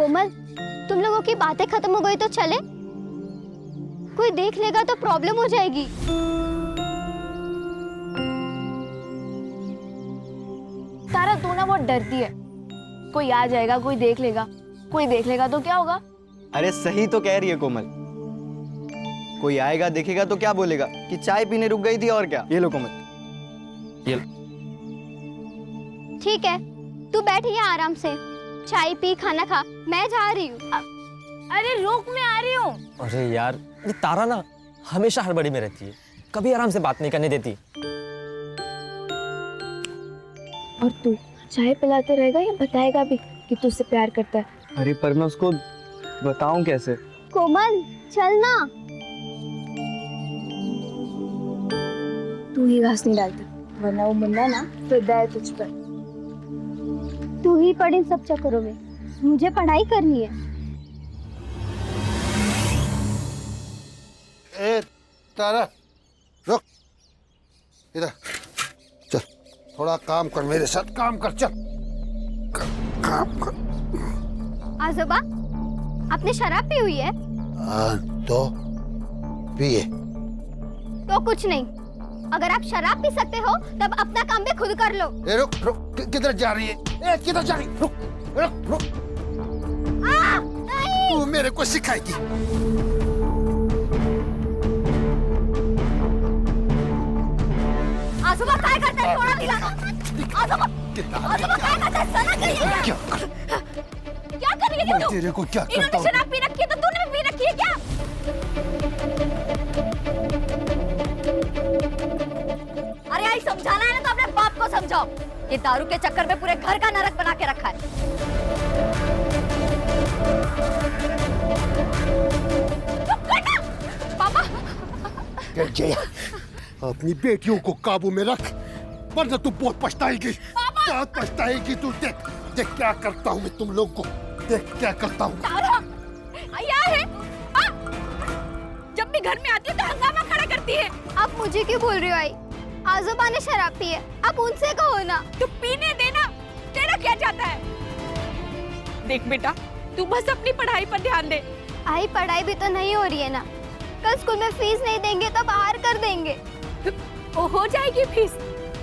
कोमल, तुम लोगों की बातें खत्म हो गई तो चले? कोई देख लेगा तो प्रॉब्लम हो जाएगी। तारा, तू ना बहुत डरती है। कोई आ जाएगा, कोई देख लेगा। कोई देख लेगा तो क्या होगा? अरे सही तो कह रही है कोमल। कोई आएगा देखेगा तो क्या बोलेगा कि चाय पीने रुक गई थी और क्या। ये लो कोमल, ये लो। ठीक है, तू बैठ यहाँ आराम से, चाय पी, खाना खा, मैं जा रही हूँ। अरे रुक, मैं आ रही हूँ। अरे यार, ये तारा ना हमेशा हड़बड़ी में रहती है, कभी आराम से बात नहीं करने देती। और तू चाय पिलाते रहेगा या बताएगा भी कि तू उससे प्यार करता है? अरे पर मैं उसको बताऊं कैसे? कोमल चल ना। तू ही घास नहीं डालती, वरना वो मुन्ना ना फिदा है तुझ पर। तू ही पढ़ इन सब चक्करों में, मुझे पढ़ाई करनी है। ए तारा, रुक इधर। चल थोड़ा काम कर, मेरे साथ काम कर, चल काम कर। आजोबा, आपने शराब पी हुई है? तो पिए। तो कुछ नहीं, अगर आप शराब पी सकते हो तब अपना काम भी खुद कर लो। ए रुक रुक, किधर जा रही है? ए किधर जा रही? रुक रुक रुक। नहीं। तू मेरे को सिखाएगी? आजोबा क्या करते हैं? थोड़ा भी लाना। आजोबा, आजोबा क्या करते हैं? सना करिए। क्या कर? क्या कर रही है तू? तेरे को क्या करता इन्होंने हूँ? शराब पी रखी है तो तूने भी पी रखी है क्या? अरे आई, समझाना है ना तो अपने बाप को समझाओ। ये दारू के चक्कर में पूरे घर का नरक बना के रखा है। चुप कर ना, पापा। जया, अपनी बेटियों को काबू में रख, वरना तू बहुत पछताएगी। बहुत पछताएगी तू। देख देख क्या करता हूँ मैं तुम लोग को, देख क्या करता हूँ। तारा, आया है? आ! जब भी घर में आती है तो हंगामा खड़ा करती है। आप मुझे क्यों बोल रही हो आई? आजोबा ने शराब पी है, आप उनसे कहो ना। तू पीने देना, तेरा क्या जाता है? देख बेटा, तू बस अपनी पढ़ाई पर ध्यान दे। आई, पढ़ाई भी तो नहीं हो रही है ना। कल स्कूल में फीस नहीं देंगे तो बाहर कर देंगे। वो हो जाएगी फीस।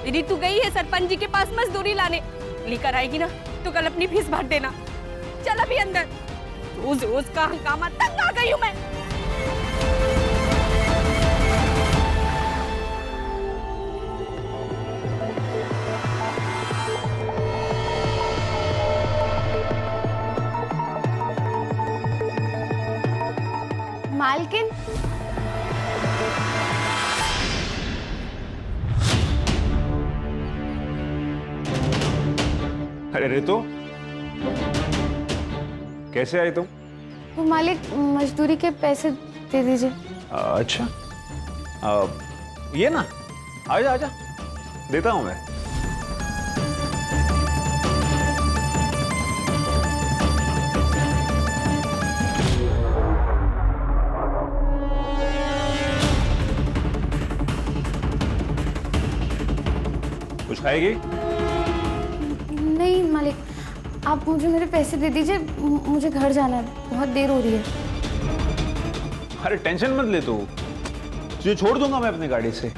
यदि तू गई है सरपंच जी के पास मजदूरी लाने, लेकर आएगी ना तो कल अपनी फीस भर देना। चल अभी अंदर, रोज रोज का हंगामा, तंग आ गई हूँ मैं। मालकिन, अरे रितु, कैसे आई तुम? वो मालिक मजदूरी के पैसे दे दीजिए। अच्छा, ये ना, आजा आजा, देता हूं मैं। कुछ खाएगी? नहीं मालिक, आप मुझे मेरे पैसे दे दीजिए, मुझे घर जाना है, बहुत देर हो रही है। अरे टेंशन मत ले तू, तुझे छोड़ दूंगा मैं अपनी गाड़ी से।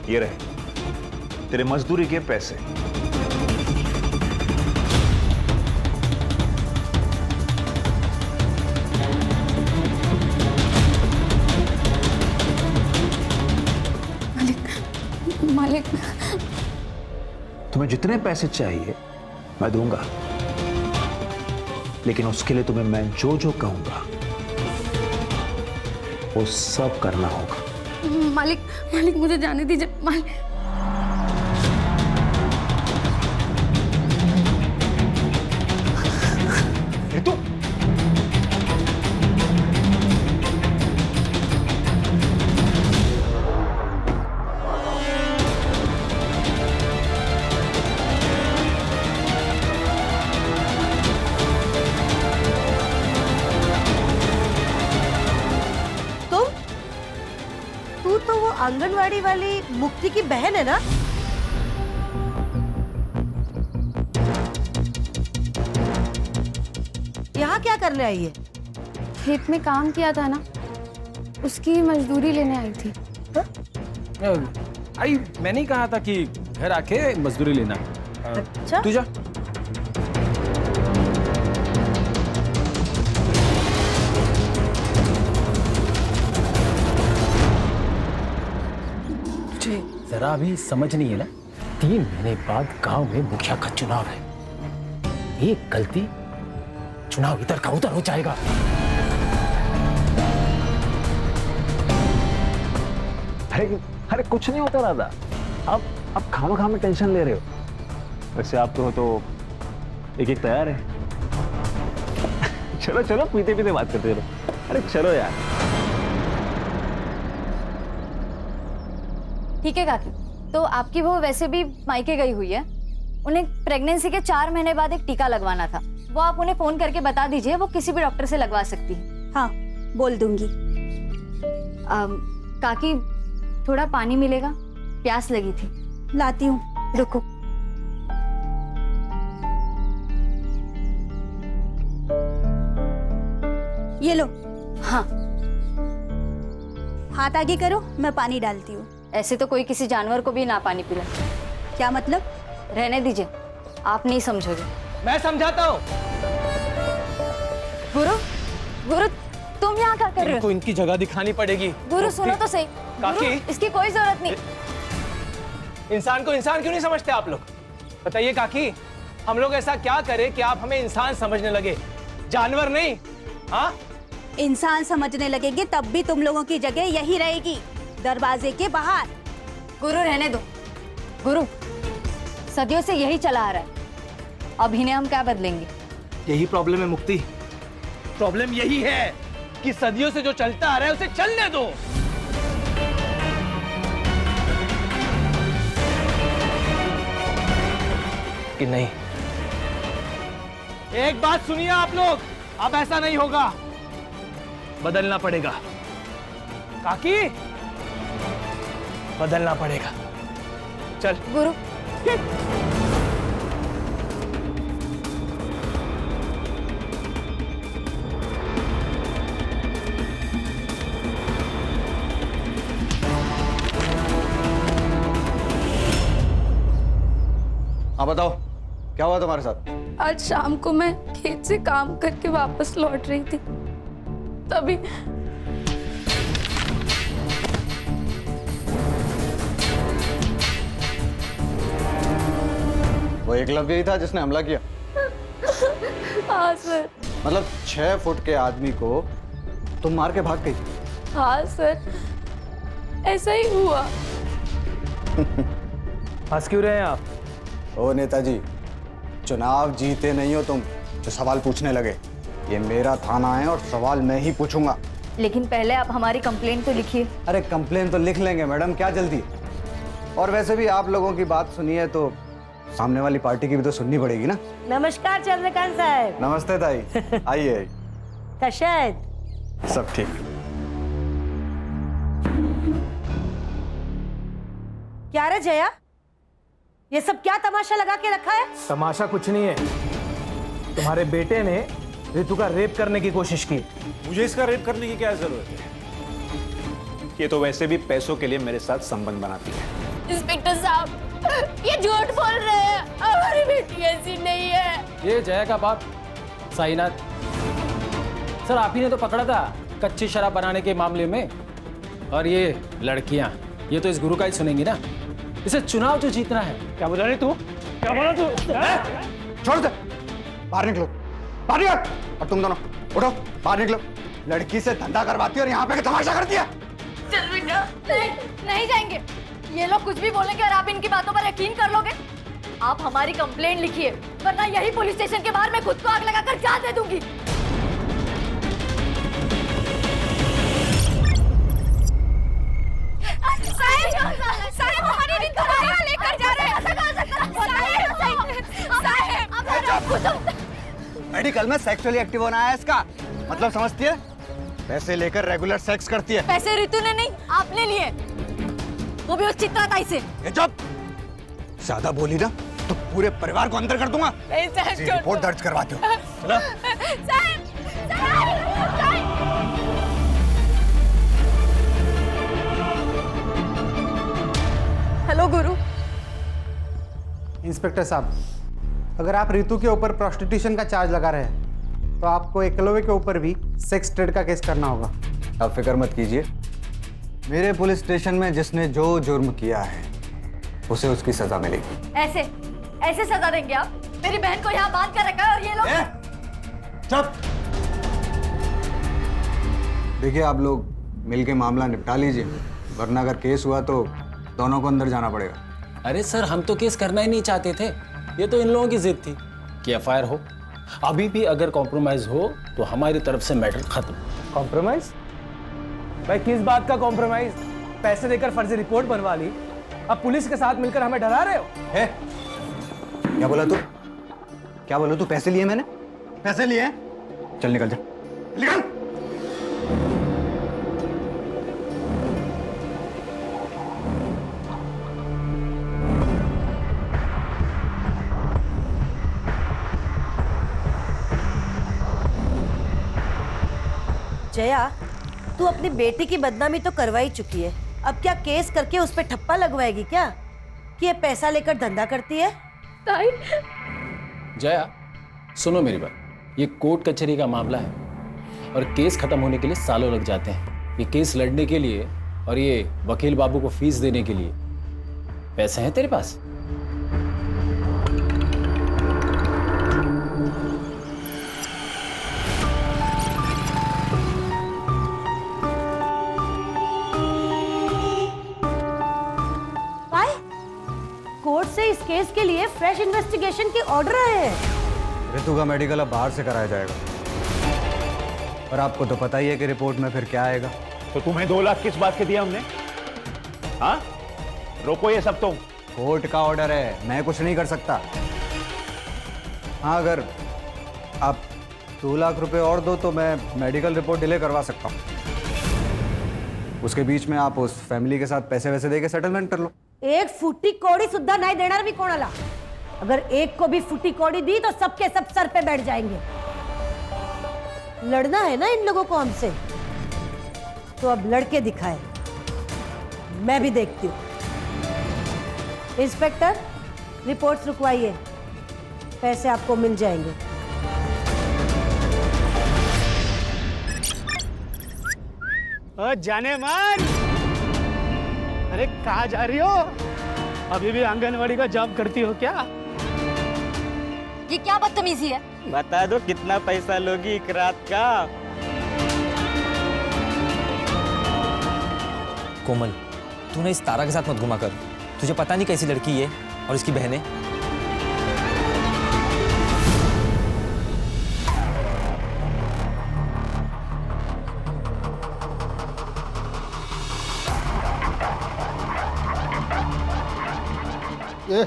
ये रहे तेरे मजदूरी के पैसे। मालिक, तुम्हें जितने पैसे चाहिए मैं दूंगा, लेकिन उसके लिए तुम्हें मैं जो जो कहूंगा वो सब करना होगा। मालिक मुझे जाने दीजिए। मालिक, रितु, तू तो वो आंगनवाड़ी वाली मुक्ति की बहन है ना? क्या करने आई है? खेत में काम किया था ना, उसकी मजदूरी लेने आई थी। आई मैंने ही कहा था कि घर आके मजदूरी लेना। अच्छा। तू जा। तुझे जरा अभी समझ नहीं है ना, 3 महीने बाद गांव में मुखिया का चुनाव है। एक गलती, चुनाव इधर का उधर हो जाएगा। अरे कुछ नहीं होता राधा, आप खामा में टेंशन ले रहे हो। वैसे आप तो एक तैयार है। चलो चलो पीते पीते बात करते रहो। अरे चलो यार। ठीक है काकी, तो आपकी बहू वैसे भी मायके गई हुई है, उन्हें प्रेगनेंसी के 4 महीने बाद एक टीका लगवाना था। वो आप उन्हें फोन करके बता दीजिए, वो किसी भी डॉक्टर से लगवा सकती है। हाँ बोल दूंगी। काकी थोड़ा पानी मिलेगा, प्यास लगी थी। लाती हूँ, रुको। ये लो। हाँ, हाथ आगे करो, मैं पानी डालती हूँ। ऐसे तो कोई किसी जानवर को भी ना पानी पिला। क्या मतलब? रहने दीजिए, आप नहीं समझोगे। मैं समझाता हूँ। गुरु तुम यहाँ क्या कर रहे हो? इनको इनकी जगह दिखानी पड़ेगी। गुरु सुनो तो सही। काकी। गुरु, इसकी कोई जरूरत नहीं। इंसान को इंसान क्यों नहीं समझते आप लोग? बताइए काकी, हम लोग ऐसा क्या करें कि आप हमें इंसान समझने लगे, जानवर नहीं? हाँ, इंसान समझने लगेंगे तब भी तुम लोगों की जगह यही रहेगी, दरवाजे के बाहर। गुरु रहने दो। गुरु, सदियों से यही चला आ रहा है, अब इन्हें हम क्या बदलेंगे? यही प्रॉब्लम है मुक्ति। प्रॉब्लम यही है कि सदियों से जो चलता आ रहा है उसे चलने दो। कि नहीं, एक बात सुनिए आप लोग, अब ऐसा नहीं होगा, बदलना पड़ेगा। काकी, बदलना पड़ेगा। चल गुरु, हाँ बताओ, क्या हुआ तुम्हारे साथ? आज शाम को मैं खेत से काम करके वापस लौट रही थी, तभी वो एकलव्य ही था जिसने हमला किया? हाँ सर। मतलब 6 फुट के आदमी को तुम मार के भाग गई? हाँ सर, ऐसा ही हुआ। हंस क्यों रहे हैं आप? ओ नेताजी, चुनाव जीते नहीं हो तुम जो सवाल पूछने लगे। ये मेरा थाना है और सवाल मैं ही पूछूंगा। लेकिन पहले आप हमारी कंप्लेंट तो लिखिए। अरे कंप्लेन तो लिख लेंगे मैडम, क्या जल्दी? और वैसे भी आप लोगों की बात सुनी है तो सामने वाली पार्टी की भी तो सुननी पड़ेगी ना। नमस्कार चंद्रकांत साहब। नमस्ते ताई, आइए। कशायद सब ठीक? क्या रे जया, ये सब क्या तमाशा लगा के रखा है? तमाशा कुछ नहीं है, तुम्हारे बेटे ने ऋतु का रेप करने की कोशिश की। मुझे इसका रेप करने की क्या जरूरत है? ये तो वैसे भी पैसों के लिए मेरे साथ संबंध बनाती है। इंस्पेक्टर साहब, ये झूठ बोल रहे हैं, हमारी बेटी ऐसी नहीं है। ये जया का बाप साईनाथ सर, आप ही ने तो पकड़ा था कच्ची शराब बनाने के मामले में। और ये लड़कियां, ये तो इस गुरु का ही सुनेंगी ना। इसे चुनाव जो जीतना है। क्या बोला रे तू? क्या बोला तू? छोड़ दे, बाहर निकलो, बाहर निकलो। और तुम दोनों उठो, बाहर निकलो। लड़की से धंधा करवाती है और यहाँ पे तमाशा करती है। चल बेटा। नहीं जाएंगे, ये लोग कुछ भी बोलेंगे और आप इनकी बातों पर यकीन कर लोगे। आप हमारी कंप्लेंट लिखिए, वरना यही पुलिस स्टेशन के बाहर मैं खुद को आग लगाकर जान दे दूंगी। साहब, हमारी ऋतु को कहाँ लेकर जा रहे हैं? मेडिकल में सेक्सुअली एक्टिव होना है इसका मतलब, समझती है? पैसे लेकर रेगुलर सेक्स करती है। पैसे ऋतु ने नहीं, आपने लिए, वो भी उस चित्राताई से। ये जब ज्यादा बोली ना तो पूरे परिवार को अंदर कर दूंगा। नहीं साहब, रिपोर्ट दर्ज करवाते हो। साहब हेलो गुरु। इंस्पेक्टर साहब, अगर आप रितु के ऊपर प्रोस्टिट्यूशन का चार्ज लगा रहे हैं तो आपको एकलव्य के ऊपर भी सेक्स ट्रेड का केस करना होगा। आप फिक्र मत कीजिए, मेरे पुलिस स्टेशन में जिसने जो जुर्म किया है उसे उसकी सजा मिलेगी। ऐसे ऐसे सजा देंगे आप? मेरी बहन को यहाँ बांध कर रखा है और ये लोग। चुप। देखिए, आप लोग मिलके मामला निपटा लीजिए, वरना अगर केस हुआ तो दोनों को अंदर जाना पड़ेगा। अरे सर, हम तो केस करना ही नहीं चाहते थे, ये तो इन लोगों की जिद थी कि एफआईआर हो। अभी भी अगर कॉम्प्रोमाइज हो तो हमारी तरफ से मैटर खत्म। कॉम्प्रोमाइज? भाई किस बात का कॉम्प्रोमाइज? पैसे देकर फर्जी रिपोर्ट बनवा ली, अब पुलिस के साथ मिलकर हमें डरा रहे हो? है? क्या बोला तू? क्या बोला तू? पैसे लिए मैंने? पैसे लिए? चल निकल जा, निकल। जया, तू अपनी बेटी की बदनामी तो करवा ही चुकी है, अब क्या केस करके उस पे ठप्पा लगवाएगी क्या कि ये पैसा लेकर धंधा करती है? ताई, जया सुनो मेरी बात, ये कोर्ट कचहरी का मामला है और केस खत्म होने के लिए सालों लग जाते हैं। ये केस लड़ने के लिए और ये वकील बाबू को फीस देने के लिए पैसे हैं तेरे पास? कोर्ट से इस केस के लिए फ्रेश इन्वेस्टिगेशन के ऑर्डर आए हैं। रितु का मेडिकल अब बाहर से कराया जाएगा और आपको तो पता ही है कि रिपोर्ट में फिर क्या आएगा। तो तुम्हें 2 लाख किस बात के दिया हमने? हाँ, रोको ये सब। तो कोर्ट का ऑर्डर है, मैं कुछ नहीं कर सकता। हाँ, अगर आप 2 लाख रुपए और दो तो मैं मेडिकल रिपोर्ट डिले करवा सकता हूँ। उसके बीच में आप उस फैमिली के साथ पैसे वैसे देके सेटलमेंट कर लो। एक फुटी कौड़ी सुद्धा नहीं देना भी कौन आला? अगर एक को भी फुटी कौड़ी दी तो सबके सब सर पे बैठ जाएंगे। लड़ना है ना इन लोगों को हमसे, तो अब लड़के दिखाए, मैं भी देखती हूं। इंस्पेक्टर, रिपोर्ट्स रुकवाइए, पैसे आपको मिल जाएंगे। जाने मन, अरे कहाँ जा रही हो? अभी भी आंगनवाड़ी का जॉब करती हो क्या? ये क्या बदतमीजी है? बता दो कितना पैसा लोगी एक रात का? कोमल, तू ना इस तारा के साथ मत घुमा कर, तुझे पता नहीं कैसी लड़की है और इसकी बहनें। ए,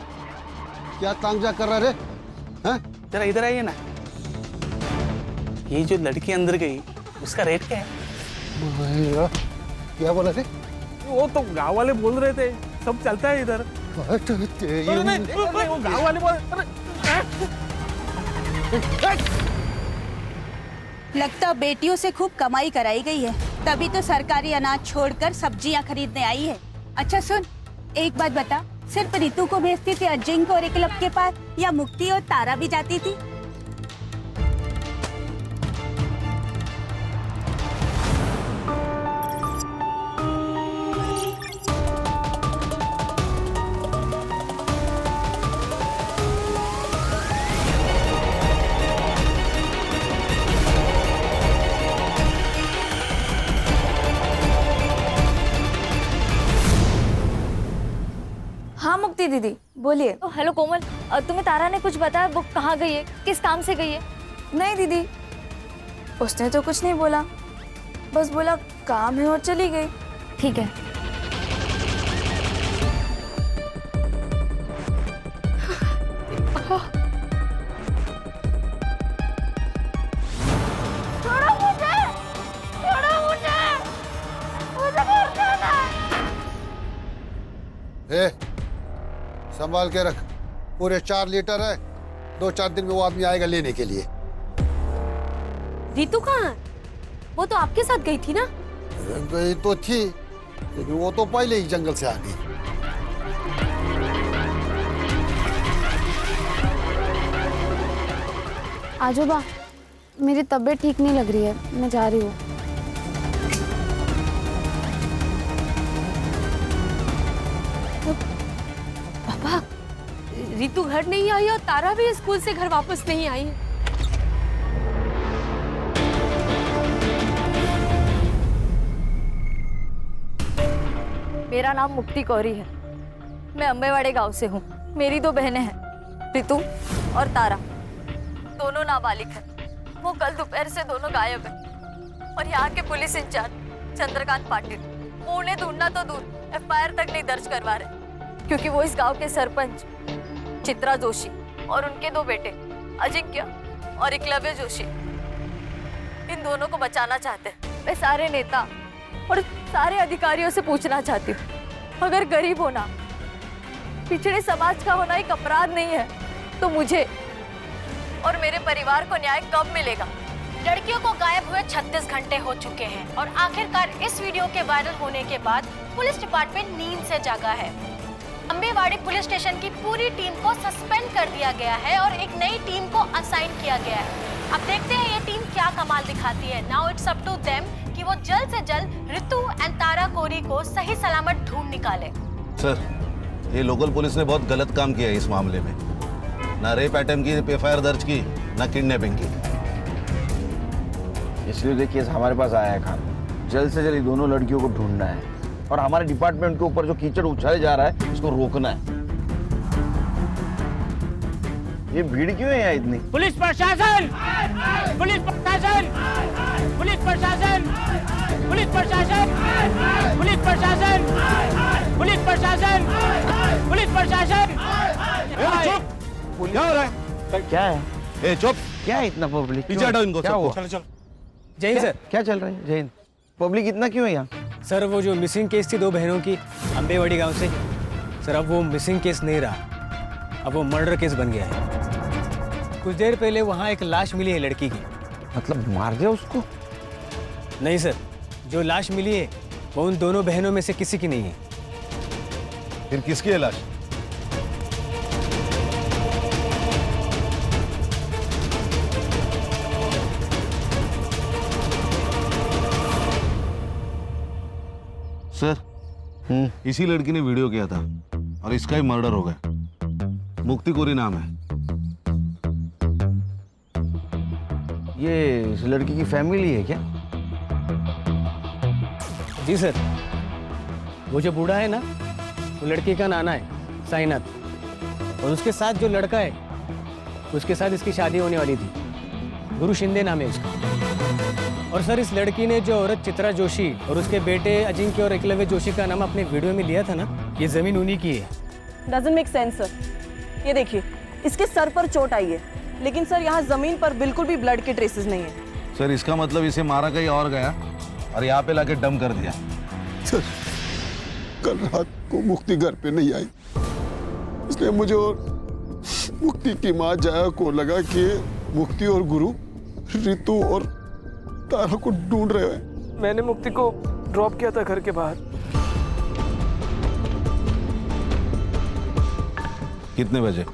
क्या तांजा कर रहा रे? हैं? जरा इधर आइए ना। ये जो लड़की अंदर गई उसका रेट क्या है? क्या बोला थे? वो तो गांव वाले बोल रहे थे, सब चलता है इधर। वो गांव वाले बोल। लगता बेटियों से खूब कमाई कराई गई है, तभी तो सरकारी अनाज छोड़कर सब्जियां खरीदने आई है। अच्छा सुन, एक बात बता, सिर्फ रितु को भेजती थी अजिंक्य और एकलव के पास, या मुक्ति और तारा भी जाती थी? हाँ मुक्ति दीदी बोलिए। हेलो कोमल, तुम्हें तारा ने कुछ बताया? वो कहाँ गई है, किस काम से गई है? नहीं दीदी, उसने तो कुछ नहीं बोला, बस बोला काम है और चली गई। ठीक है। छोड़ो मुझे, छोड़ो मुझे, मुझे घर जाना है। ए, संभाल के रख, पूरे 4 लीटर है, 2-4 दिन में वो आदमी आएगा लेने के लिए। रितु कहाँ? वो तो आपके साथ गई थी ना? गई तो थी, लेकिन वो तो पहले ही जंगल से आ गई। आजो बा, मेरी तबीयत ठीक नहीं लग रही है, मैं जा रही हूँ। पापा, रितु घर नहीं आई और तारा भी स्कूल से घर वापस नहीं आई है। मेरा नाम मुक्ति कौरी है। मैं अम्बेवाड़े गांव से हूँ। मेरी 2 बहनें हैं, रितु और तारा। दोनों नाबालिग हैं। वो कल दोपहर से दोनों गायब हैं। और यहाँ के पुलिस इंचार्ज चंद्रकांत पाटिल वो उन्हें ढूंढना तो दूर FIR तक नहीं दर्ज करवा रहे, क्योंकि वो इस गांव के सरपंच चित्रा जोशी और उनके 2 बेटे अजिंक्य और एकलव्य जोशी, इन दोनों को बचाना चाहते हैं। मैं सारे नेता और सारे अधिकारियों से पूछना चाहती हूँ, अगर गरीब होना, पिछड़े समाज का होना एक अपराध नहीं है, तो मुझे और मेरे परिवार को न्याय कब मिलेगा? लड़कियों को गायब हुए 36 घंटे हो चुके हैं और आखिरकार इस वीडियो के वायरल होने के बाद पुलिस डिपार्टमेंट नींद से जागा है। अम्बेवाड़ी पुलिस स्टेशन की पूरी टीम को सस्पेंड कर दिया गया है और एक नई टीम को असाइन किया गया है। अब देखते हैं ये टीम क्या कमाल दिखाती है। Now it's up to them कि वो जल्द से जल्द रितु एंड तारा कोरी को सही सलामत ढूंढ निकाले। सर, ये लोकल पुलिस ने बहुत गलत काम किया है इस मामले में। ना रेप अटेम्प्ट की FIR दर्ज की, ना किडनैपिंग की। इसलिए देखिए हमारे पास आया है काम, जल्द से जल्द दोनों लड़कियों को ढूंढना है और हमारे डिपार्टमेंट के ऊपर जो कीचड़ उछाले जा रहा है इसको रोकना है। ये भीड़ क्यों है यहाँ इतनी? पुलिस प्रशासन, पुलिस प्रशासन, पुलिस प्रशासन, पुलिस प्रशासन, पुलिस प्रशासन, पुलिस प्रशासन, पुलिस प्रशासन। चुप! क्या हो रहा है? क्या है? ए चुप! क्या है इतना पब्लिक? पीछे हटाओ इनको सबको। चलो चलो। जय हिंद सर। क्या चल रहा है? जय हिंद। पब्लिक इतना क्यों है यहाँ? सर, वो जो मिसिंग केस थी 2 बहनों की अम्बेवाड़ी गांव से, सर अब वो मिसिंग केस नहीं रहा, अब वो मर्डर केस बन गया है। कुछ देर पहले वहाँ एक लाश मिली है लड़की की। मतलब मार दिया उसको? नहीं सर, जो लाश मिली है वो उन दोनों बहनों में से किसी की नहीं है। फिर किसकी है लाश? सर, इसी लड़की ने वीडियो किया था और इसका ही मर्डर हो गया। मुक्ति कोरी नाम है। ये इस लड़की की फैमिली है क्या? जी सर, वो जो बूढ़ा है ना, वो लड़की का नाना है साईनाथ, और उसके साथ जो लड़का है उसके साथ इसकी शादी होने वाली थी। गुरु शिंदे नाम है उसका। और सर, इस लड़की ने जो औरत चित्रा जोशी और उसके बेटे अजिंक्य और एकलव्य जोशी का नाम अपने वीडियो में लिया था ना, ये जमीन उन्हीं की है। Doesn't make sense sir. ये देखिए, इसके सर पर चोट आई है, लेकिन सर यहाँ जमीन पर बिल्कुल भी ब्लड के ट्रेसेस नहीं है। सर, इसका मतलब इसे मारा कहीं और गया और यहाँ पे लाके डम कर दिया। सर, कल रात को मुक्ति घर पे नहीं आई, इसलिए मुझे और मुक्ति की माँ जया को लगा कि मुक्ति और गुरु रितु और तारा को ढूंढ रहे हैं। मैंने मुक्ति को ड्रॉप किया था घर के बाहर। कितने बजे?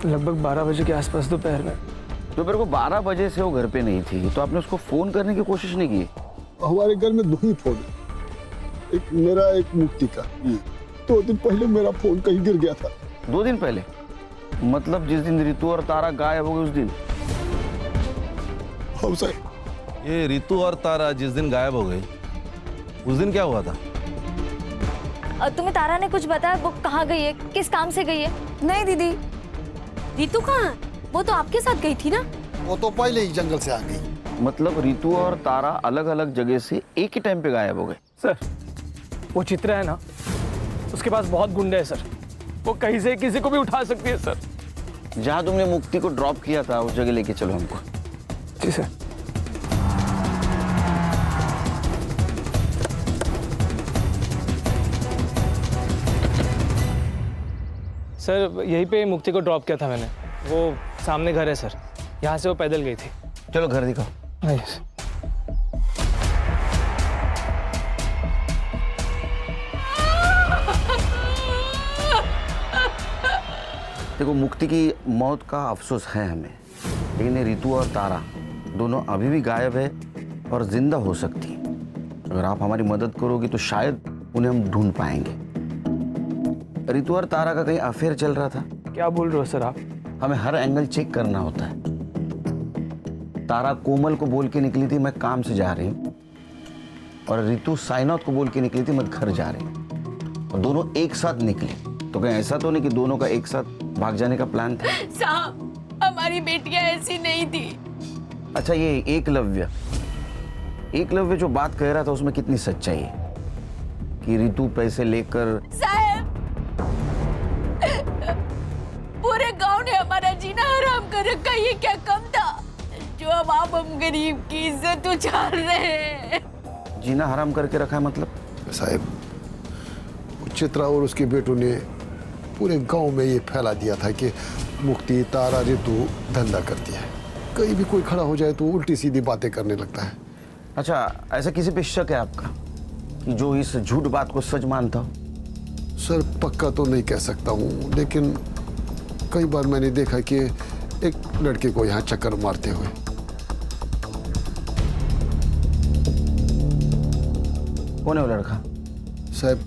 लगभग 12 बजे के आसपास दोपहर में। दोपहर को 12 बजे से वो घर पे नहीं थी, तो आपने उसको फोन करने की कोशिश नहीं की? हमारे घर में 2 ही फोन है, एक मेरा एक मुक्ति का। 2 दिन पहले मेरा फोन कहीं गिर गया था। 2 दिन पहले? मतलब जिस दिन रितु और तारा गायब हो गए उस दिन? हाँ सर। ये रितु और तारा जिस दिन गायब हो गई, उस दिन क्या हुआ था? तुम्हें तारा ने कुछ बताया? वो कहाँ गई है, किस काम से गई है? नहीं दीदी। रितु कहाँ? वो तो आपके साथ गई थी ना? वो तो पहले ही जंगल से आ गई। मतलब रितु और तारा अलग अलग जगह से एक ही टाइम पे गायब हो गए? सर, वो चित्रा है ना, उसके पास बहुत गुंडे हैं सर, वो कहीं से किसी को भी उठा सकती है सर। जहाँ तुमने मुक्ति को ड्रॉप किया था उस जगह लेके चलो हमको। जी सर। सर, यहीं पे मुक्ति को ड्रॉप किया था मैंने। वो सामने घर है सर, यहाँ से वो पैदल गई थी। चलो घर दिखाओ। यस। देखो, मुक्ति की मौत का अफसोस है हमें, लेकिन ये रितु और तारा दोनों अभी भी गायब है और जिंदा हो सकती हैं। अगर आप हमारी मदद करोगे तो शायद उन्हें हम ढूंढ पाएंगे। रितु और तारा का कहीं अफेयर चल रहा था। क्या बोल रहे हो सर आप? हमें हर एंगल चेक करना होता है। तारा कोमल को बोल के निकली थी मैं काम से जा रही हूँ, और रितु साइनाथ को बोल के निकली थी मैं घर जा रही हूँ, और दोनों एक साथ निकले। तो कहीं ऐसा तो नहीं कि दोनों का एक साथ भाग जाने का प्लान था? साहब, हमारी बेटियां ऐसी नहीं थी। अच्छा, ये एकलव्य जो बात कह रहा था उसमें कितनी सच्चाई है कि रितु पैसे लेकर? साहब, पूरे गांव ने हमारा जीना हराम कर रखा, ये क्या कम था जो अब आप हम गरीब की इज्जत उछाल रहे हैं? जीना हराम करके रखा है मतलब? साहब, चित्रा और उसके बेटों ने पूरे गांव में ये फैला दिया था कि मुक्ति, तारा, रितु धंधा करती है। कहीं भी कोई खड़ा हो जाए तो उल्टी सीधी बातें करने लगता है। अच्छा, ऐसा किसी पे शक है आपका कि जो इस झूठ बात को सच मानता हो? सर, पक्का तो नहीं कह सकता हूँ, लेकिन कई बार मैंने देखा कि एक लड़के को यहाँ चक्कर मारते हुए। कौन है वो लड़का? साहब,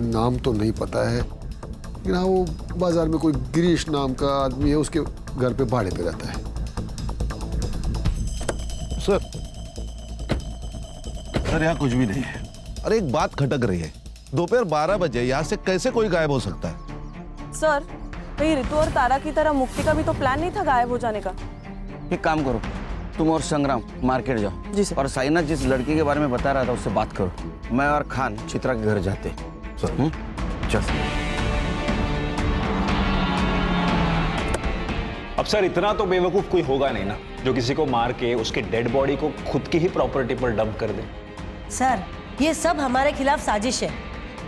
नाम तो नहीं पता है, लेकिन हाँ, वो बाजार में कोई गिरीश नाम का आदमी है, उसके घर पे भाड़े पे रहता है। सर यहाँ कुछ भी नहीं है। अरे एक बात खटक रही है, दोपहर 12 बजे यहाँ से कैसे कोई गायब हो सकता है? सर, कहीं रितु और तारा की तरह मुक्ति का भी तो प्लान नहीं था गायब हो जाने का? एक काम करो, तुम और संग्राम मार्केट जाओ। जी सर। और साइनाथ जिस लड़की के बारे में बता रहा था उससे बात करो। मैं और खान चित्रा के घर जाते। सर चल। अब सर, इतना तो बेवकूफ कोई होगा नहीं ना जो किसी को मार के उसके डेड बॉडी को खुद की ही प्रॉपर्टी पर डंप कर दे। सर, ये सब हमारे खिलाफ साजिश है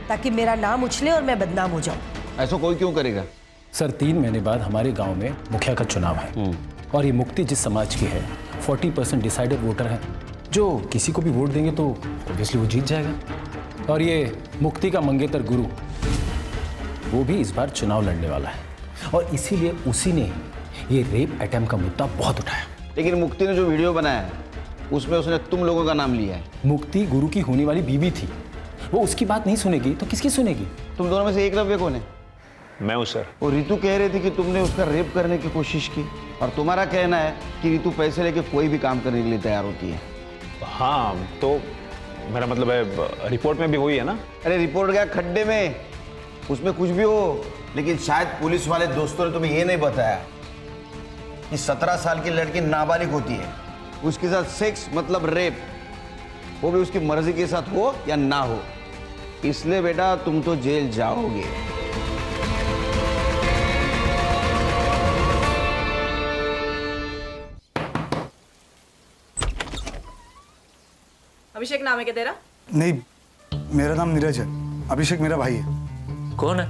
ताकि मेरा नाम उछले और मैं बदनाम हो जाऊं। ऐसा कोई क्यों करेगा? सर, 3 महीने बाद हमारे गांव में मुखिया का चुनाव है और ये मुक्ति जिस समाज की है 40% डिसाइडेड वोटर है, जो किसी को भी वोट देंगे तो ऑब्वियसली वो जीत जाएगा। और ये मुक्ति का मंगेतर गुरु, वो भी इस बार चुनाव लड़ने वाला है, और इसीलिए उसी ने ये रेप अटेम्प्ट का मुद्दा बहुत उठाया। लेकिन मुक्ति ने जो वीडियो बनाया है उसमें उसने तुम लोगों का नाम लिया है। मुक्ति गुरु की होने वाली बीवी थी, वो उसकी बात नहीं सुनेगी तो किसकी सुनेगी? तुम दोनों में से एकलव्य कौन है? मैं हूँ सर। वो रितु कह रही थी कि तुमने उसका रेप करने की कोशिश की, और तुम्हारा कहना है कि रितु पैसे लेके कोई भी काम करने के लिए तैयार होती है। हाँ, तो मेरा मतलब है रिपोर्ट में भी हुई है ना। अरे रिपोर्ट गया खड्डे में, उसमें कुछ भी हो, लेकिन शायद पुलिस वाले दोस्तों ने तुम्हें ये नहीं बताया कि 17 साल की लड़की नाबालिग होती है, उसके साथ सेक्स मतलब रेप, वो भी उसकी मर्जी के साथ हो या ना हो। इसलिए बेटा तुम तो जेल जाओगे। अभिषेक नाम है क्या तेरा? नहीं, मेरा नाम नीरज है। अभिषेक मेरा भाई है। कौन है?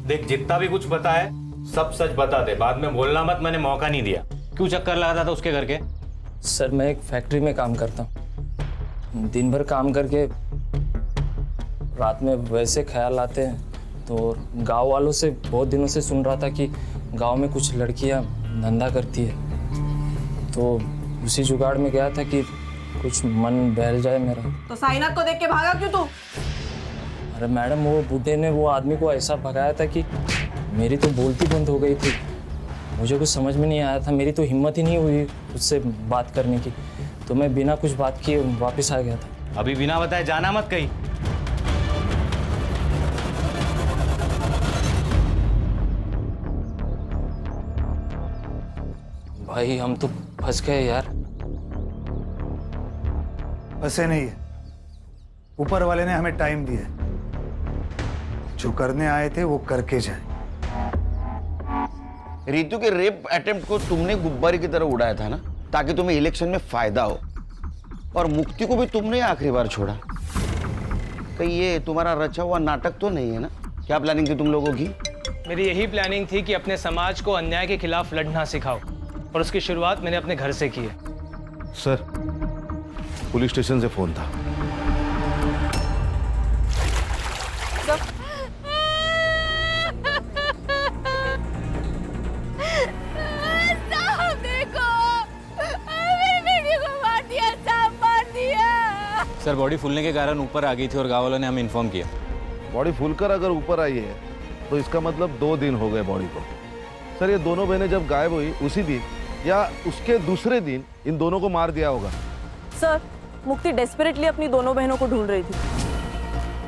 देख, जितना भी कुछ पता है सब सच बता दे, बाद में बोलना मत, मैंने मौका नहीं दिया। क्यों चक्कर लगाता था उसके घर के? सर, मैं एक फैक्ट्री में काम करता हूँ। दिन भर काम करके रात में वैसे ख्याल आते हैं, तो गांव वालों से बहुत दिनों से सुन रहा था कि गांव में कुछ लड़कियां धंधा करती है, तो उसी जुगाड़ में गया था कि कुछ मन बहल जाए मेरा। तो साइनाथ को देख के भागा क्यों तू? अरे मैडम, वो बूढ़े ने वो आदमी को ऐसा भगाया था कि मेरी तो बोलती बंद हो गई थी। मुझे कुछ समझ में नहीं आया था, मेरी तो हिम्मत ही नहीं हुई उससे बात करने की, तो मैं बिना कुछ बात किए वापस आ गया था। अभी बिना बताए जाना मत कहीं। भाई, हम तो फंस गए यार। ऐसे नहीं है, ऊपर वाले ने हमें टाइम दिया है, जो करने आए थे वो करके जाए। रितु के रेप अटेम्प्ट को तुमने गुब्बारे की तरह उड़ाया था ना, ताकि तुम्हें इलेक्शन में फायदा हो, और मुक्ति को भी तुमने आखिरी बार छोड़ा। कहीं ये तुम्हारा रचा हुआ नाटक तो नहीं है ना? क्या प्लानिंग थी तुम लोगों की? मेरी यही प्लानिंग थी कि अपने समाज को अन्याय के खिलाफ लड़ना सिखाओ, और उसकी शुरुआत मैंने अपने घर से की है। सर, पुलिस स्टेशन से फोन था। सर बॉडी फूलने के कारण ऊपर आ गई थी और गाँव वालों ने हमें इन्फॉर्म किया। बॉडी फूलकर अगर ऊपर आई है तो इसका मतलब 2 दिन हो गए बॉडी को। सर ये दोनों बहनें जब गायब हुई उसी दिन या उसके दूसरे दिन इन दोनों को मार दिया होगा। सर मुक्ति डेस्परेटली अपनी दोनों बहनों को ढूंढ रही थी।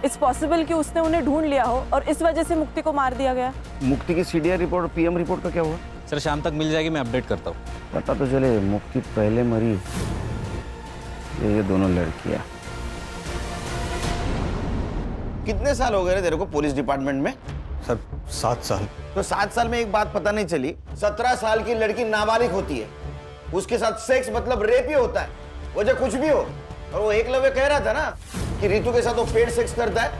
इट्स पॉसिबल कि उसने उन्हें ढूंढ लिया हो और इस वजह से मुक्ति को मार दिया गया। मुक्ति की सीडीआर रिपोर्ट और पीएम रिपोर्ट का क्या हुआ? सर शाम तक मिल जाएगी, मैं अपडेट करता हूँ। पता तो चले मुक्ति पहले मरी ये दोनों लड़कियां। कितने साल हो गए तेरे को पुलिस डिपार्टमेंट में? सर 7 साल। तो 7 साल में एक बात पता नहीं चली, 17 साल की लड़की नाबालिग होती है, उसके साथ सेक्स मतलब रेप ही होता है, वजह कुछ भी हो। और वो एकलव्य कह रहा था ना कि रितु के साथ वो पेड सेक्स करता है,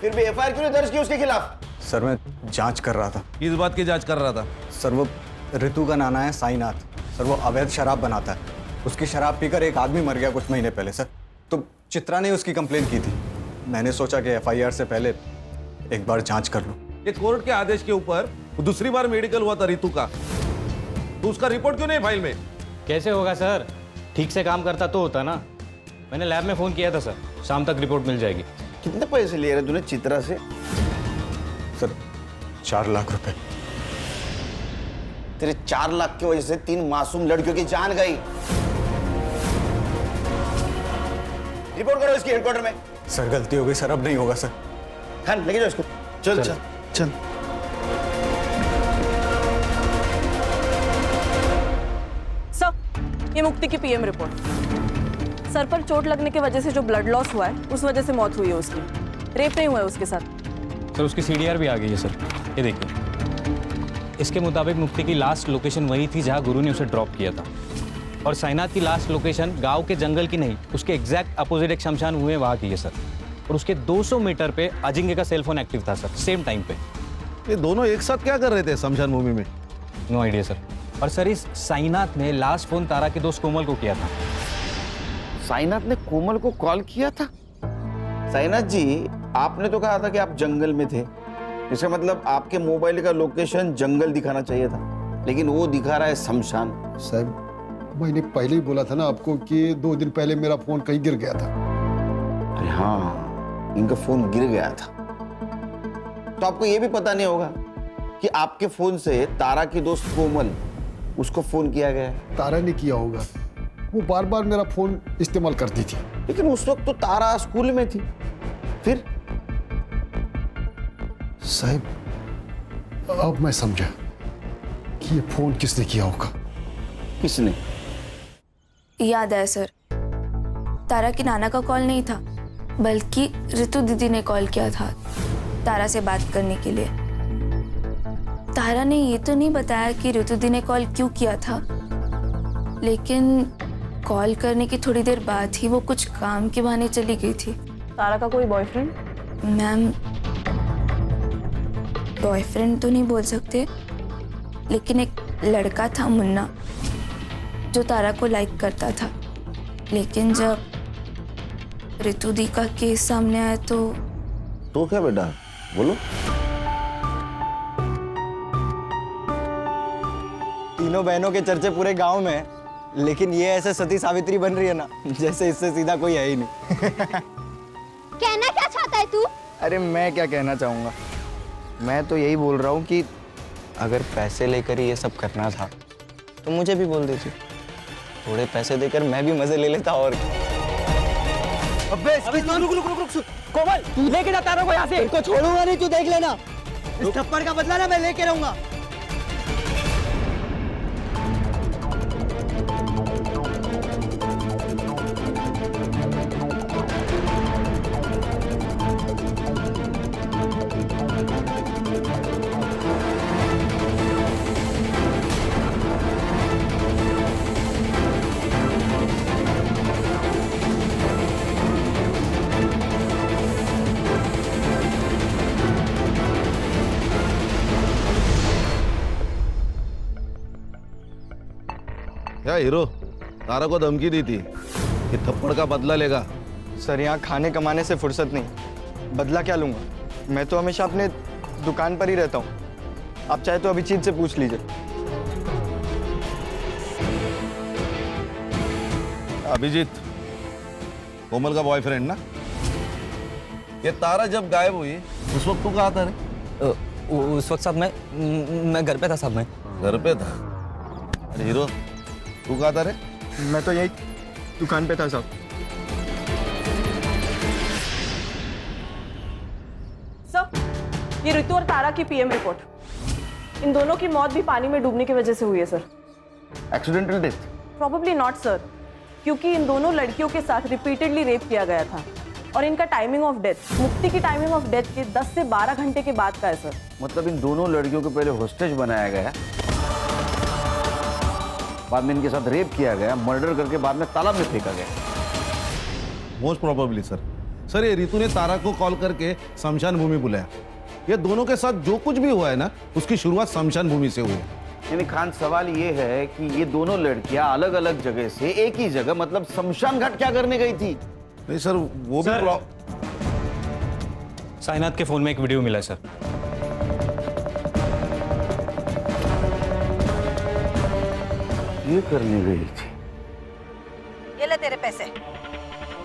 फिर भी एफआईआर क्यों नहीं दर्ज की उसके खिलाफ? सर मैं जांच कर रहा था। किस बात की जांच कर रहा था? सर वो रितु का नाना है साईनाथ। सर वो अवैध शराब बनाता है। उसकी शराब पीकर एक आदमी मर गया कुछ महीने पहले सर। तो चित्रा ने उसकी कंप्लेंट की थी। मैंने सोचा कि एफआईआर से पहले एक बार जांच कर लूं। ये कोर्ट के आदेश के ऊपर दूसरी बार मेडिकल हुआ था रितु का, तो उसका रिपोर्ट क्यों नहीं फाइल में? कैसे होगा सर, ठीक से काम करता तो होता ना। मैंने लैब में फ़ोन किया था सर, शाम तक रिपोर्ट मिल जाएगी। कितने पैसे लिए रहे तूने चित्रा से? सर 4 लाख रुपए। तेरे 4 लाख की वजह से 3 मासूम लड़कियों की जान गई। रिपोर्ट करो इसकी हेडक्वार्टर में। सर गलती हो गई सर, अब नहीं होगा सर। हाँ लेके जाओ इसको। चल चल चल। सर ये मुक्ति की पीएम रिपोर्ट। सर पर चोट लगने की वजह से जो ब्लड लॉस हुआ है उस वजह से मौत हुई है उसकी। रेप नहीं हुआ है उसके साथ। सर उसकी सीडीआर भी आ गई है सर, ये देखिए। इसके मुताबिक मुक्ति की लास्ट लोकेशन वही थी जहां गुरु ने उसे ड्रॉप किया था, और साईनाथ की लास्ट लोकेशन गांव के जंगल की नहीं, उसके एग्जैक्ट अपोजिट एक शमशान हुए वहां की है सर। और उसके 200 मीटर पे अजिंक्य का सेलफोन एक्टिव था सर, सेम टाइम पे। ये दोनों एक साथ क्या कर रहे थे शमशान भूमि में? No idea sir. और सर इस साईनाथ ने लास्ट फोन तारा के दोस्त कोमल को किया था। साईनाथ ने कोमल को कॉल किया था? साईनाथ जी आपने तो कहा था कि आप जंगल में थे, इसका मतलब आपके मोबाइल का लोकेशन जंगल दिखाना चाहिए था, लेकिन वो दिखा रहा है शमशान। साहब मैंने पहले ही बोला था ना आपको कि 2 दिन पहले मेरा फोन कहीं गिर गया था। अरे हाँ इनका फोन गिर गया था, तो आपको ये भी पता नहीं होगा कि आपके फोन से तारा की दोस्त कोमल उसको फोन किया गया है। तारा ने किया होगा, वो बार बार मेरा फोन इस्तेमाल करती थी। लेकिन उस वक्त तो तारा स्कूल में थी। फिर साहब अब मैं समझा कि ये फोन किसने किया होगा। किसने? याद है सर, तारा के नाना का कॉल नहीं था, बल्कि रितु दीदी ने कॉल किया था तारा से बात करने के लिए। तारा ने ये तो नहीं बताया कि रितु दी ने कॉल क्यों किया था, लेकिन कॉल करने की थोड़ी देर बाद ही वो कुछ काम के बहाने चली गई थी। तारा का कोई बॉयफ्रेंड? मैम बॉयफ्रेंड तो नहीं बोल सकते, लेकिन एक लड़का था मुन्ना जो तारा को लाइक करता था। लेकिन जब रितु दी का केस सामने आया तो क्या बेटा बोलो। तीनों बहनों के चर्चे पूरे गांव में है, लेकिन ये ऐसे सती सावित्री बन रही है ना जैसे इससे सीधा कोई है ही नहीं। कहना क्या चाहता है तू? अरे मैं क्या कहना चाहूँगा, मैं तो यही बोल रहा हूँ कि अगर पैसे लेकर ही ये सब करना था तो मुझे भी बोल देती, थोड़े पैसे देकर मैं भी मजे ले लेता। और अबे रुक कोमल, लेके जा तारा को यहाँ से। इनको छोड़ूंगा नहीं, तू देख लेना। इस थप्पड़ का बदला ना मैं लेके रहूंगा। क्या हीरो तारा को धमकी दी थी कि थप्पड़ का बदला लेगा? सर यहाँ खाने कमाने से फुर्सत नहीं, बदला क्या लूँगा? मैं तो हमेशा अपने दुकान पर ही रहता हूँ। आप चाहे तो अभिजीत से पूछ लीजिए। अभिजीत कोमल का बॉयफ्रेंड ना? ये तारा जब गायब हुई उस वक्त तू कहाँ था रे? उस वक्त साहब मैं घर पे था साहब। मैं घर पे था? अरे हीरो, तू कहाँ था रे? मैं तो यही दुकान पे था साहब। सर, ये ऋतु और तारा की पीएम रिपोर्ट। इन दोनों की मौत भी पानी में डूबने की वजह से हुई है sir. Accidental death? Probably not sir, क्योंकि इन दोनों लड़कियों के साथ रिपीटेडली रेप किया गया था और इनका टाइमिंग ऑफ डेथ मुक्ति की टाइमिंग ऑफ डेथ के 10 से 12 घंटे के बाद का है सर। मतलब इन दोनों लड़कियों को पहले होस्टेज बनाया गया, बाद में इनके साथ रेप किया गया, मर्डर करके बाद में तालाब में फेंका गया। Most probably sir. सर, ये रितु ने तारा को कॉल करके शमशान भूमि बुलाया। ये दोनों के साथ जो कुछ भी हुआ है ना, उसकी शुरुआत शमशान भूमि से हुई। यानी खान, सवाल ये है कि ये दोनों लड़कियां अलग अलग जगह से एक ही जगह मतलब शमशान घाट क्या करने गई थी? नहीं सर, वो भी साइनाथ के फोन में एक वीडियो मिला है सर। ये करने गई थी। ये ले तेरे पैसे।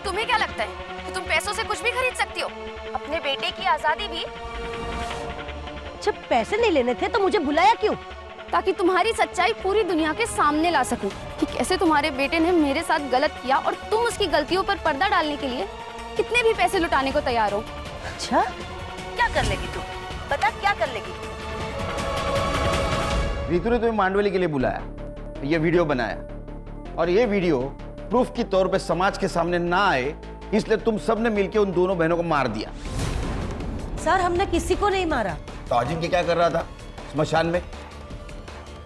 तुम्हें क्या लगता है कि तुम पैसों से कुछ भी खरीद सकती हो? अपने बेटे की आजादी भी। जब पैसे नहीं लेने थे तो मुझे बुलाया क्यों? ताकि तुम्हारी सच्चाई पूरी दुनिया के सामने ला सकूं कि कैसे तुम्हारे बेटे ने मेरे साथ गलत किया और तुम उसकी गलतियों पर पर्दा डालने के लिए कितने भी पैसे लुटाने को तैयार हो। अच्छा, क्या कर लेगी तू? बता, क्या कर लेगी? रितु ने तुम्हें मांडवली के लिए बुलाया, ये वीडियो बनाया और ये वीडियो प्रूफ के तौर पे समाज के सामने ना आए, इसलिए तुम सबने मिलकर उन दोनों बहनों को मार दिया। सर, हमने किसी को नहीं मारा। तो अजिंक्य क्या कर रहा था स्मशान में?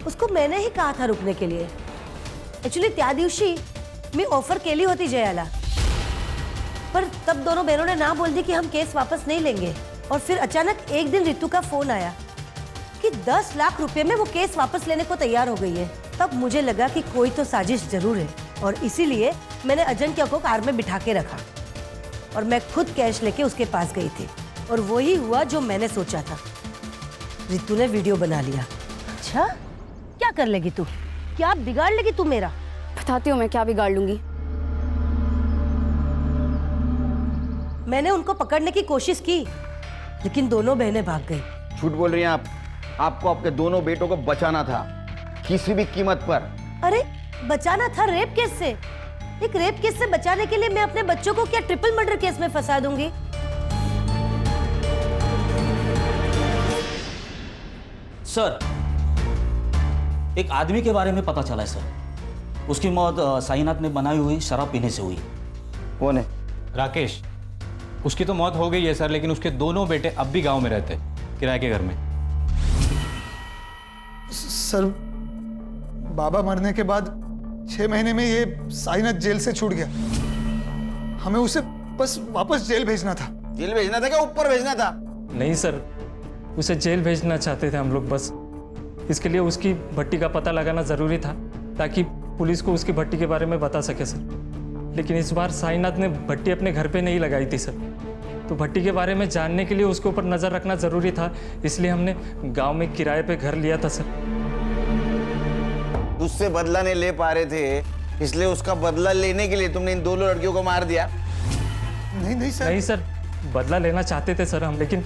उसको मैंने ही कहा था रुकने के लिए। एक्चुअली त्या दिवशी मी ऑफर केली होती जयाला, पर तब दोनों बहनों ने ना बोल दी कि हम केस वापस नहीं लेंगे। और फिर अचानक एक दिन रितु का फोन आया कि 10 लाख रुपए में वो केस वापस लेने को तैयार हो गई है। तब मुझे लगा कि कोई तो साजिश जरूर है और इसीलिए मैंने अजिंक्य को कार में बिठा के रखा और मैं खुद कैश लेके उसके पास गई थी और वही हुआ जो मैंने सोचा था। रितु ने वीडियो बना लिया। अच्छा, क्या कर लेगी तू? क्या बिगाड़ लेगी तू मेरा? बताती हूँ मैं क्या बिगाड़ लूंगी। मैंने उनको पकड़ने की कोशिश की लेकिन दोनों बहनें भाग गई। झूठ बोल रही हैं आप। आपको आपके दोनों बेटों को बचाना था किसी भी कीमत पर। अरे बचाना था रेप केस से। एक रेप केस से बचाने के लिए मैं अपने बच्चों को क्या ट्रिपल मर्डर केस में फंसा दूंगी? सर, एक आदमी के बारे में पता चला है सर। उसकी मौत साईनाथ ने बनाई हुई शराब पीने से हुई। कौन है? राकेश। उसकी तो मौत हो गई है सर, लेकिन उसके दोनों बेटे अब भी गांव में रहते हैं, किराए के घर में। सर, बाबा मरने के बाद 6 महीने में ये साईनाथ जेल से छूट गया। हमें उसे बस वापस जेल भेजना था। जेल भेजना था क्या ऊपर भेजना था? नहीं सर, उसे जेल भेजना चाहते थे हम लोग। बस इसके लिए उसकी भट्टी का पता लगाना ज़रूरी था ताकि पुलिस को उसकी भट्टी के बारे में बता सके सर। लेकिन इस बार साईनाथ ने भट्टी अपने घर पे नहीं लगाई थी सर, तो भट्टी के बारे में जानने के लिए उसके ऊपर नज़र रखना ज़रूरी था, इसलिए हमने गांव में किराए पे घर लिया था सर। उससे बदला नहीं ले पा रहे थे, इसलिए उसका बदला लेने के लिए तुमने इन दोनों लड़कियों को मार दिया? नहीं सर। नहीं सर, बदला लेना चाहते थे सर हम, लेकिन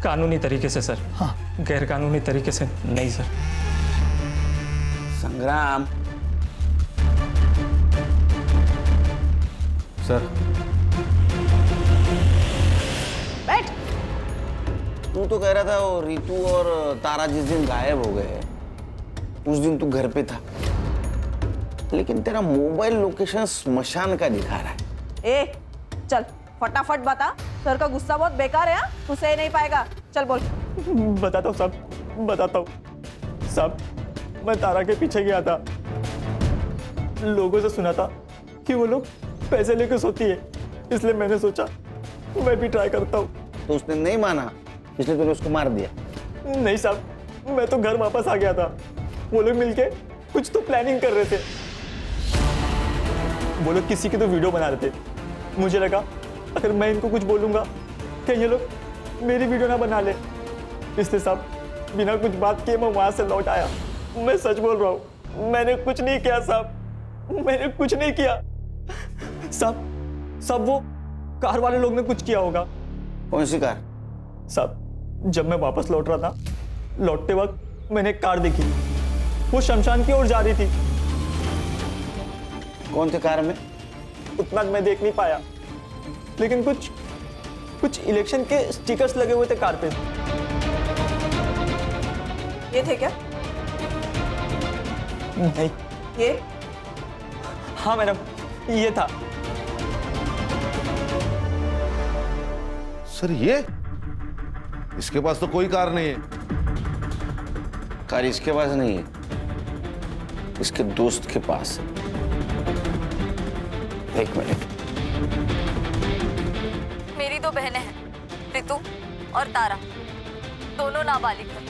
कानूनी तरीके से सर। हाँ। गैर कानूनी तरीके से नहीं सर। संग्राम सर, बैठ। तू तो कह रहा था वो रितु और तारा जिस दिन गायब हो गए उस दिन तू घर पे था, लेकिन तेरा मोबाइल लोकेशन स्मशान का दिखा रहा है। ए, चल फटाफट बता। सर का गुस्सा बहुत बेकार है। तू सह नहीं पाएगा। चल बोल। बताता हूँ साहब, बताता हूँ साहब। मैं तारा के पीछे गया था, लोगों से सुना था कि वो लोग पैसे लेकर सोती है, इसलिए मैंने सोचा मैं भी ट्राई करता हूँ। तो उसने नहीं माना, इसलिए तूने उसको मार दिया? नहीं साहब, मैं तो घर वापस आ गया था। वो लोग मिलके कुछ तो प्लानिंग कर रहे थे। वो लोग किसी की तो वीडियो बना रहे थे। मुझे लगा अगर मैं इनको कुछ बोलूंगा कि ये लोग मेरी वीडियो ना बना ले, इसलिए साहब बिना कुछ बात किए मैं वहां से लौट आया। मैं सच बोल रहा हूँ, मैंने कुछ नहीं किया साहब, मैंने कुछ नहीं किया साहब। सब वो कार वाले लोग ने कुछ किया होगा। कौन सी कार? साहब, जब मैं वापस लौट रहा था, लौटते वक्त मैंने एक कार देखी, वो शमशान की ओर जा रही थी। कौन थे कार में? उतना मैं देख नहीं पाया, लेकिन कुछ इलेक्शन के स्टिकर्स लगे हुए थे कार पे। ये थे क्या? नहीं। ये? हाँ मैडम, ये था। सर ये इसके पास तो कोई कार नहीं है। कार इसके पास नहीं है, इसके दोस्त के पास है। एक मिनट। मेरी दो बहनें हैं, रितु और तारा, दोनों नाबालिग हैं।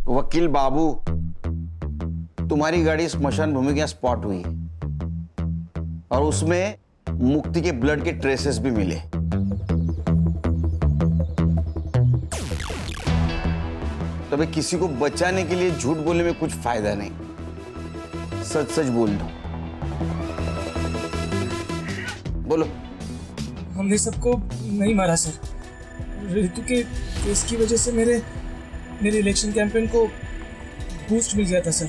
वकील बाबू, तुम्हारी गाड़ी स्मशान भूमि के यहाँ स्पॉट हुई और उसमें मुक्ति के ब्लड के ट्रेसेस भी मिले। तो भाई किसी को बचाने के लिए झूठ बोलने में कुछ फायदा नहीं, सच सच बोल दो। बोलो। हमने सबको नहीं मारा सर। रितु के केस की वजह से मेरे इलेक्शन कैंपेन को बूस्ट मिल गया था सर,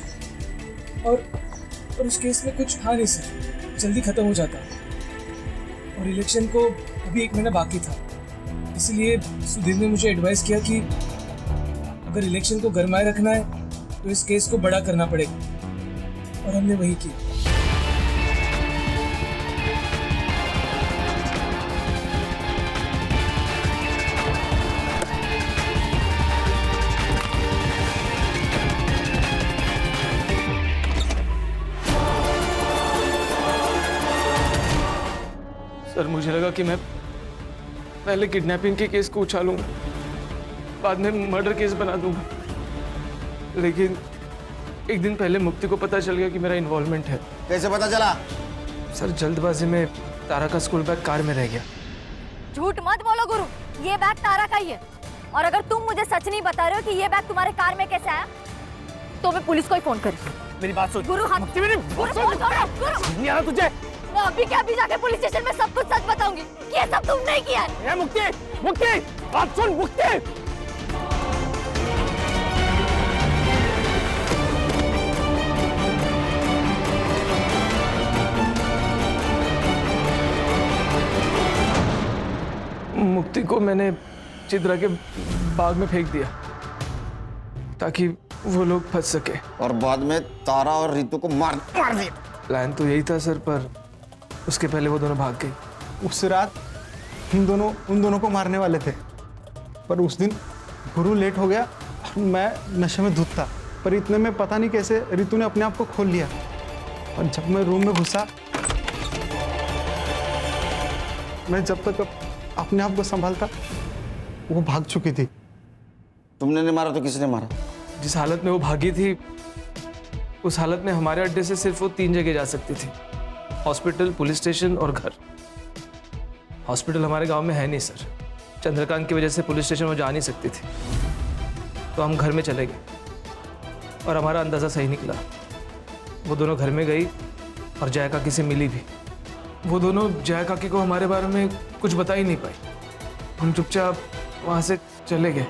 और उस केस में कुछ था नहीं सर, जल्दी खत्म हो जाता, और इलेक्शन को अभी 1 महीना बाकी था। इसलिए सुधीर ने मुझे एडवाइस किया कि अगर इलेक्शन को गरमाए रखना है तो इस केस को बड़ा करना पड़ेगा, और हमने वही किया। सर मुझे लगा कि मैं पहले किडनैपिंग के केस को उछालूंगा, बाद में मर्डर केस बना दूंगा, लेकिन एक दिन पहले मुक्ति को पता चल गया कि मेरा इन्वॉल्वमेंट है। कैसे पता चला? सर जल्दबाजी में तारा का स्कूल बैग कार में रह गया। झूठ मत बोलो गुरु, ये बैग तारा का ही है, और अगर तुम मुझे सच नहीं बता रहे हो कि ये बैग तुम्हारे कार में कैसे आया, तो मैं पुलिस को ही फोन करूँ। मेरी बात सुन। गुरु हाथ मेरी गुरु फोन छोड़ो, गुरु नहीं आ रहा तुझे। मैं अभी के अभी जाके पुलिस स्टेशन में सब कुछ सच बताऊंगी कि ये सब तुमने किया है। ए मुक्ति, मुक्ति, बात सुन मुक्ति। मुक्ति को मैंने चित्रा के बाग में फेंक दिया ताकि वो लोग फंस सके, और बाद में तारा और रितु को मार दिया। प्लान तो यही था सर, पर उसके पहले वो दोनों भाग गई। उस रात उन दोनों को मारने वाले थे, पर उस दिन गुरु लेट हो गया और मैं नशे में धुत था, पर इतने में पता नहीं कैसे रितु ने अपने आप को खोल लिया, और जब मैं रूम में घुसा, मैं जब तक अपने आप को संभालता वो भाग चुकी थी। तुमने नहीं मारा तो किसने मारा? जिस हालत में वो भागी थी, उस हालत में हमारे अड्डे से सिर्फ वो 3 जगह जा सकती थी, हॉस्पिटल, पुलिस स्टेशन और घर। हॉस्पिटल हमारे गांव में है नहीं सर, चंद्रकांत की वजह से पुलिस स्टेशन वो जा नहीं सकती थी, तो हम घर में चले गए, और हमारा अंदाज़ा सही निकला। वो दोनों घर में गई और जया काकी से मिली भी। वो दोनों जया काकी को हमारे बारे में कुछ बता ही नहीं पाई। हम चुपचाप वहाँ से चले गए।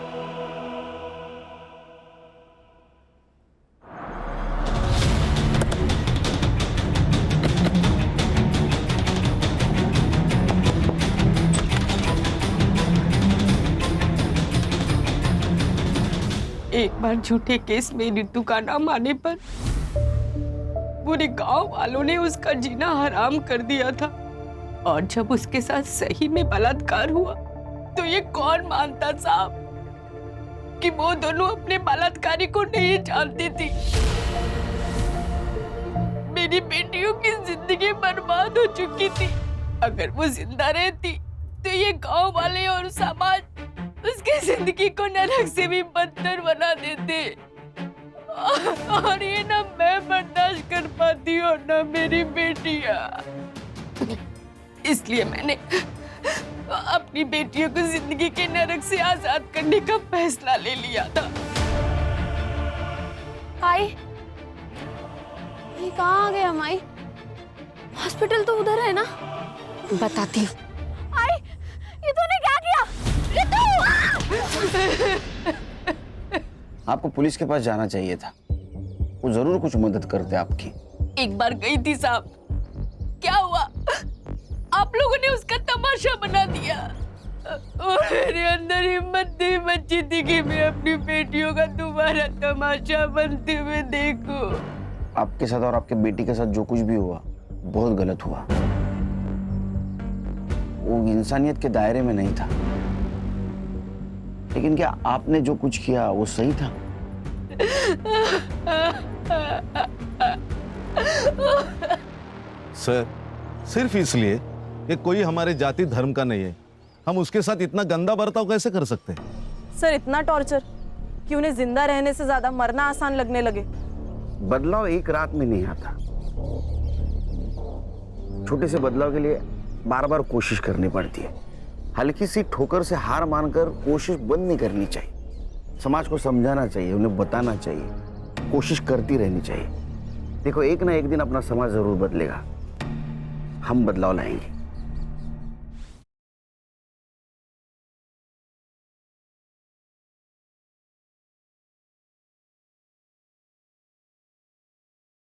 एक बार झूठे केस में रितु का नाम आने पर पूरे गांव वालों ने उसका जीना हराम कर दिया था, और जब उसके साथ सही में बलात्कार हुआ तो ये कौन मानता साहब कि वो दोनों अपने बलात्कारी को नहीं जानती थी। मेरी बेटियों की जिंदगी बर्बाद हो चुकी थी। अगर वो जिंदा रहती तो ये गांव वाले और समाज उसकी जिंदगी को नरक से भी बदतर बना देते, और ये ना मैं बर्दाश्त कर पाती और ना मेरी बेटियां। इसलिए मैंने अपनी बेटियों को जिंदगी के नरक से आजाद करने का फैसला ले लिया था। माई, ये कहाँ आ गया माई? हॉस्पिटल तो उधर है ना? बताती हूँ। आई, ये तूने क्या किया? आपको पुलिस के पास जाना चाहिए था, वो जरूर कुछ मदद करते आपकी। एक बार गई थी साहब, क्या हुआ? आप लोगों ने उसका तमाशा बना दिया और मेरे अंदर हिम्मत नहीं बची थी कि मैं अपनी बेटियों का दोबारा तमाशा बनते हुए देखूं। आपके साथ और आपके बेटी के साथ जो कुछ भी हुआ बहुत गलत हुआ। वो इंसानियत के दायरे में नहीं था। लेकिन क्या आपने जो कुछ किया वो सही था? सर, सिर्फ इसलिए कि कोई हमारे जाति धर्म का नहीं है, हम उसके साथ इतना गंदा बर्ताव कैसे कर सकते हैं? सर इतना टॉर्चर कि उन्हें जिंदा रहने से ज्यादा मरना आसान लगने लगे। बदलाव एक रात में नहीं आता। छोटे से बदलाव के लिए बार बार कोशिश करनी पड़ती है। हल्की सी ठोकर से हार मानकर कोशिश बंद नहीं करनी चाहिए। समाज को समझाना चाहिए, उन्हें बताना चाहिए, कोशिश करती रहनी चाहिए। देखो, एक ना एक दिन अपना समाज जरूर बदलेगा। हम बदलाव लाएंगे।